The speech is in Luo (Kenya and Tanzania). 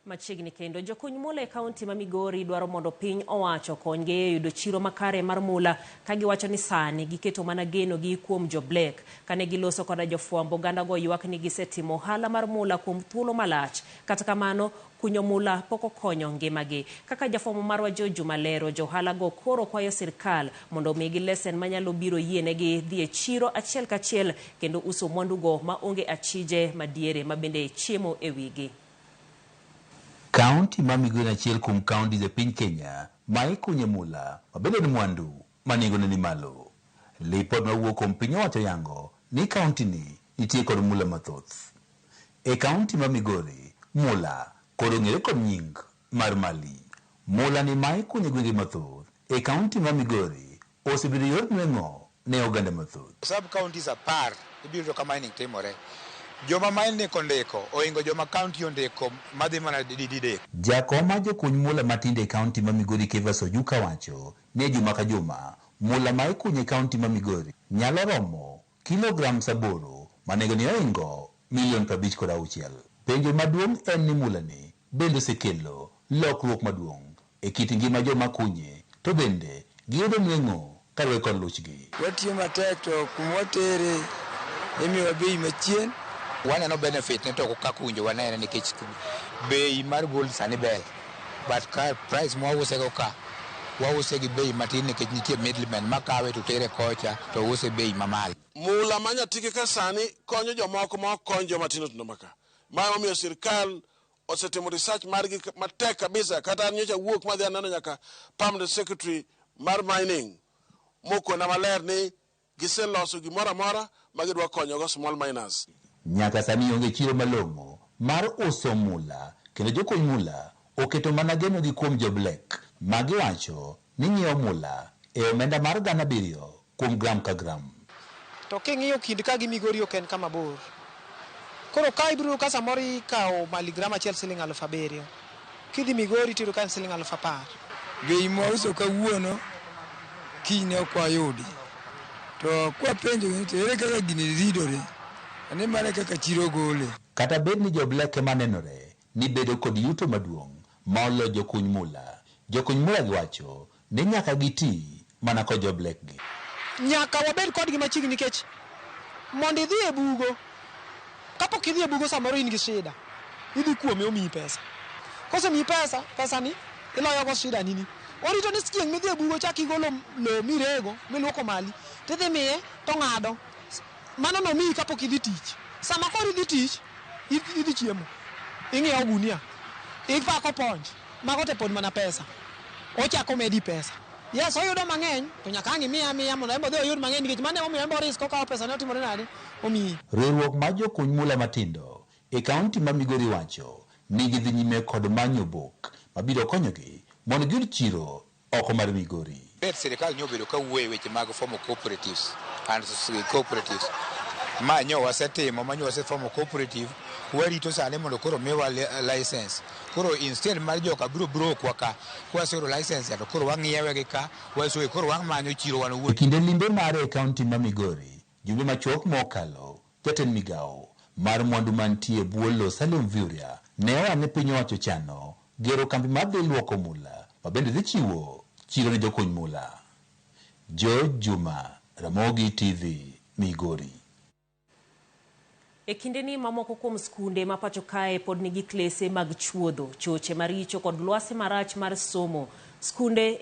Machiegni kendo Jokuny mula e kaunti ma Migori dwaro mondo piny owacho okonygi e yudo chiro makare mar mula, ka giwacho ni sani giketo mana geno gi kuom jo Black. Kane giloso koda jofwambo, oganda go ywak ni gisetimo ohala mar mula kuom thuolo malach. Kata kamano, kunyo mula pok okonyo ngimagi. Kaka jafwambo marwa Juma lero, johala go koro kwayo sirkal mondo omigi lesen manyalo biro yienegi dhi e chiro achiel kachiel kendo uso mwandu go ma onge achije madiere mabende chiemo e wigi. Kaunti ma Migori achiel kuom kaunti e piny Kenya ma ikunye mula mabende ni mwandu manengone ni malo. Lipot mawuok kuom piny owacho yango ni kaunti ni nitie kod mula mathoth. E kaunti ma Migori, mula kod ong'ere kod nying mar mali. Mula ni ma ikunye gwenge mathoth e kaunti ma Migori osebedo yor nweng'o ne oganda mathoth. Sub counties apar ibiro ka mining timore. Joma mining kondeko oingo joma kaunti ondeko madhi mana didide. Jakoma jokuny mula matinde e kaunti ma Migori Kevas Ojuka wacho ne juma ka juma mula ma ikunye kaunti ma Migori nyalo romo kilogram 8 manego ni oingo milion 56. Penjo maduong' en ni mula ni bende osekelo lokruok maduong' e kit ngima joma kunye, to bende giyudo nweng'o kaluwore kod luchgi. Watiyo matek to kumotere imiyo bei machien. Waneno benefit ne to kakunjo wanene nikech bei mar gold sani ber, but ka price mo use go ka wause gi bei matin nikech nitie middleman makawe to tere kocha to use bei mamalo. Mula manya tike ka sani konyo jomoko ma konyo joma tindo tindo maka. Ma omiyo sirkal osetimo research margi matek kabisa, kata nyocha wuok madhi aneno nyaka permanent secretary mar mining moko na maler ni giseloso gimoro amora ma gidwa konyogo small miners. Nyaka sani onge chiro malong'o mar uso mula, kendo jokuny mula oketo mana geno gi kuom jo Black ma giwacho ni nyiewo mula e omenda mar 7,000 kuom gram ka gram. To king'iyo kind ka gi Migori ok en kama bor. Koro ka ibiro ka samoro ikawo miligram achiel siling 7,000. Kidhi Migori tiro ka siling 10,000. Bei ma uso kawuono kine ok wayudi. To kwa penjo ni ere kaka gini ridore. Ane mane kaka chiro gole. Kata bed ni jo Black manenore ni bedo kod yuto maduong' ma olo jokuny mula. Jokuny mula giwacho ni nyaka giti mana kod jo Black gi. Nyaka wabed kod gi machiegni nikech mondo idhi e bugo. Kapok idhi e bugo samoro in gi shida. Idhi kuome omiyi pesa. Kose miyi pesa, pesa ni iloyo go shida nini. Orito ni chieng' midhi e bugo chak igolo lo mirego, miluoko mali. Tidhi miye to ng'ado. Mano no miyi kapok idhi tich. Sama koro idhi tich, idhi chiemo. Ing'iewo gunia. Ipako ponj. Mago te pod mana pesa. Ochako medi pesa. Yes, oyudo mang'eny, to nyaka ang' imiya mondo embo dhi oyud mang'eny nikech mane omiyo embo risk okawo pesa ne otimore nade? Omiyi. Riwruok mar jokuny mula matindo e kaunti ma Migori wacho ni gidhi nyime kod manyo bok mabiro konyogi mondo giyud chiro oko mar Migori. Sirkal nyobedo ka wuoyo weche mag formo cooperatives and cooperatives. Manyo wasetimo, manyo waseformo cooperative, warito sane mondo koro miwa license. Koro instead mar joka biro kwaka wasoro license ya to koro wang'iewe gi ka wasoe koro wang'manyo chiro wan wuoyo. Kinde limbe mare e kaunti ma Migori, jumbe machuok mokalo, jatend migawo mar mwandu mantie bwo lo Salem Vyuria ne owane piny owacho chano gero kambi mar dhi luoko mula mabende dhi chiwo chiro ne jokuny mula. Juma, Ramogi TV, Migori. E kinde ni mamoko kuom skunde ma pacho kae pod nigi klese mag chuodho, choche maricho kod lwasi marach mar somo. Skunde